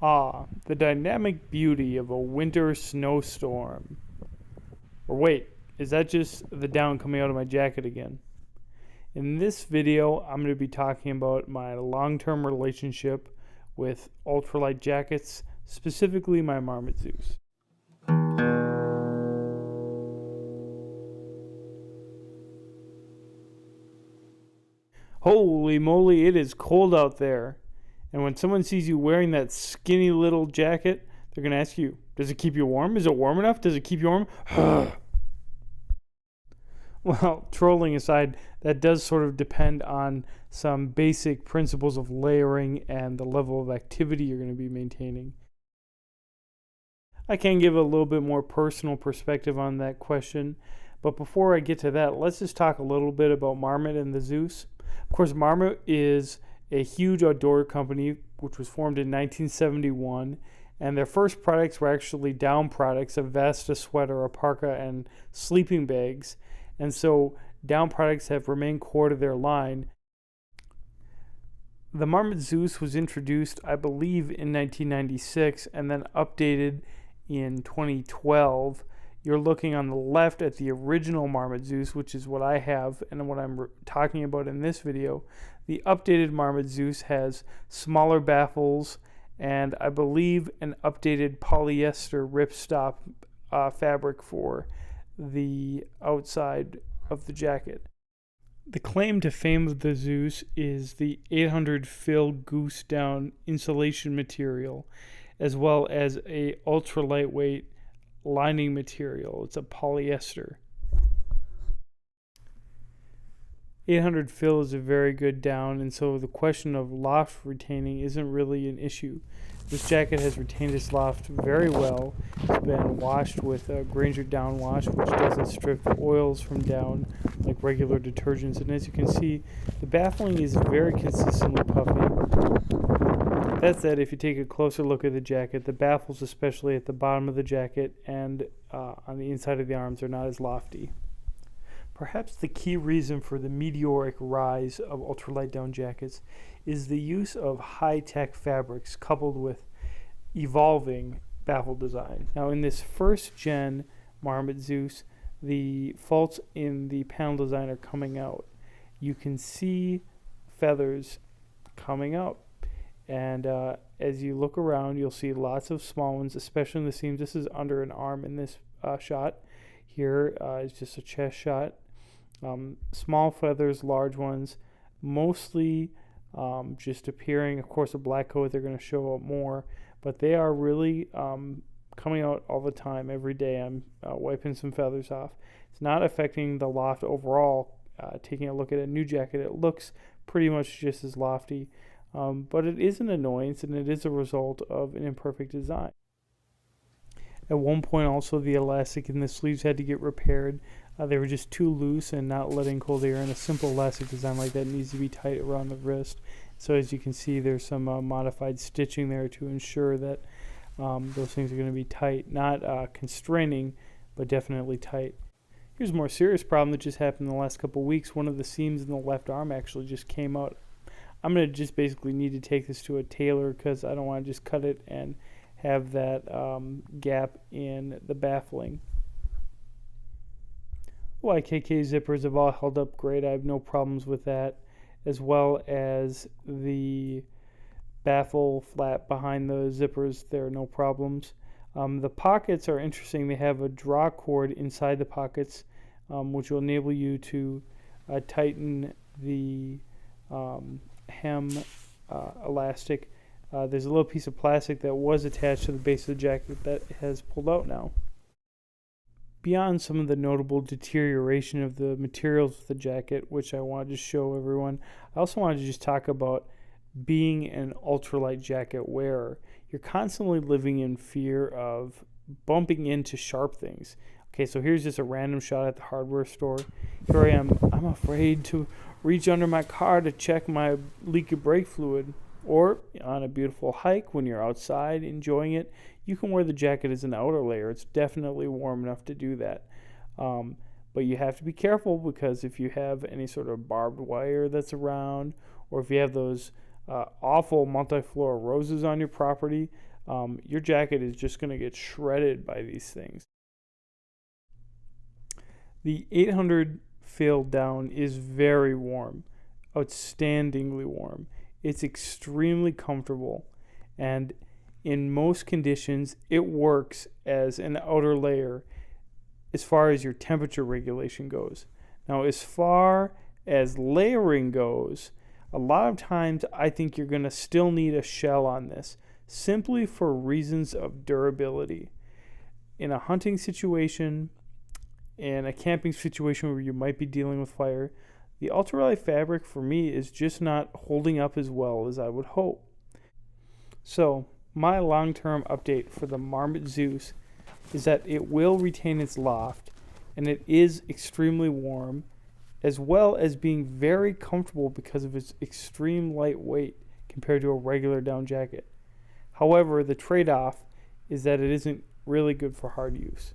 Ah, the dynamic beauty of a winter snowstorm. Or wait, is that just the down coming out of my jacket again? In this video, I'm going to be talking about my long-term relationship with ultralight jackets, specifically my Marmot Zeus. Holy moly, it is cold out there. And when someone sees you wearing that skinny little jacket, they're going to ask you, does it keep you warm? Is it warm enough? Does it keep you warm? Well, trolling aside, that does sort of depend on some basic principles of layering and the level of activity you're going to be maintaining. I can give a little bit more personal perspective on that question, but before I get to that, let's just talk a little bit about Marmot and the Zeus. Of course, Marmot is a huge outdoor company which was formed in 1971, and their first products were actually down products, a vest, a sweater, a parka, and sleeping bags. And so down products have remained core to their line. The Marmot Zeus was introduced, I believe, in 1996 and then updated in 2012. You're looking on the left at the original Marmot Zeus, which is what I have and what I'm talking about in this video. The updated Marmot Zeus has smaller baffles and I believe an updated polyester ripstop fabric for the outside of the jacket. The claim to fame of the Zeus is the 800 fill Goose down insulation material, as well as a ultra lightweight lining material. It's a polyester. 800 fill is a very good down, and so the question of loft retaining isn't really an issue. This jacket has retained its loft very well. It's been washed with a Granger down wash, which doesn't strip the oils from down like regular detergents. And as you can see, the baffling is very consistently puffy. That said, if you take a closer look at the jacket, the baffles, especially at the bottom of the jacket and on the inside of the arms, are not as lofty. Perhaps the key reason for the meteoric rise of ultralight down jackets is the use of high-tech fabrics coupled with evolving baffle design. Now, in this first gen Marmot Zeus, the faults in the panel design are coming out. You can see feathers coming out. And as you look around, you'll see lots of small ones, especially in the seams. This is under an arm in this shot. Here is just a chest shot. Small feathers, large ones, mostly just appearing. Of course, a black coat, they're going to show up more, but they are really coming out all the time. Every day I'm wiping some feathers off. It's not affecting the loft overall. Taking a look at a new jacket, it looks pretty much just as lofty, but it is an annoyance, and it is a result of an imperfect design. At one point, also, the elastic in the sleeves had to get repaired. They were just too loose and not letting cold air, and a simple elastic design like that needs to be tight around the wrist. So as you can see, there's some modified stitching there to ensure that those things are going to be tight. Not constraining, but definitely tight. Here's a more serious problem that just happened in the last couple of weeks. One of the seams in the left arm actually just came out. I'm going to just basically need to take this to a tailor because I don't want to just cut it and have that gap in the baffling. YKK zippers have all held up great. I have no problems with that, as well as the baffle flap behind the zippers. There are no problems. The pockets are interesting. They have a draw cord inside the pockets, which will enable you to tighten the hem elastic. There's a little piece of plastic that was attached to the base of the jacket that has pulled out now. Beyond some of the notable deterioration of the materials of the jacket, which I wanted to show everyone, I also wanted to just talk about being an ultralight jacket wearer. You're constantly living in fear of bumping into sharp things. Okay, so here's just a random shot at the hardware store. Here I am. I'm afraid to reach under my car to check my leaky brake fluid. Or on a beautiful hike when you're outside enjoying it, you can wear the jacket as an outer layer. It's definitely warm enough to do that. But you have to be careful because if you have any sort of barbed wire that's around, or if you have those awful multiflora roses on your property, your jacket is just going to get shredded by these things. The 800 fill down is very warm, outstandingly warm. It's extremely comfortable, and in most conditions, it works as an outer layer as far as your temperature regulation goes. Now, as far as layering goes, a lot of times I think you're going to still need a shell on this, simply for reasons of durability. In a hunting situation, in a camping situation where you might be dealing with fire, the ultralight fabric for me is just not holding up as well as I would hope. So, my long-term update for the Marmot Zeus is that it will retain its loft, and it is extremely warm, as well as being very comfortable because of its extreme lightweight compared to a regular down jacket. However, the trade-off is that it isn't really good for hard use.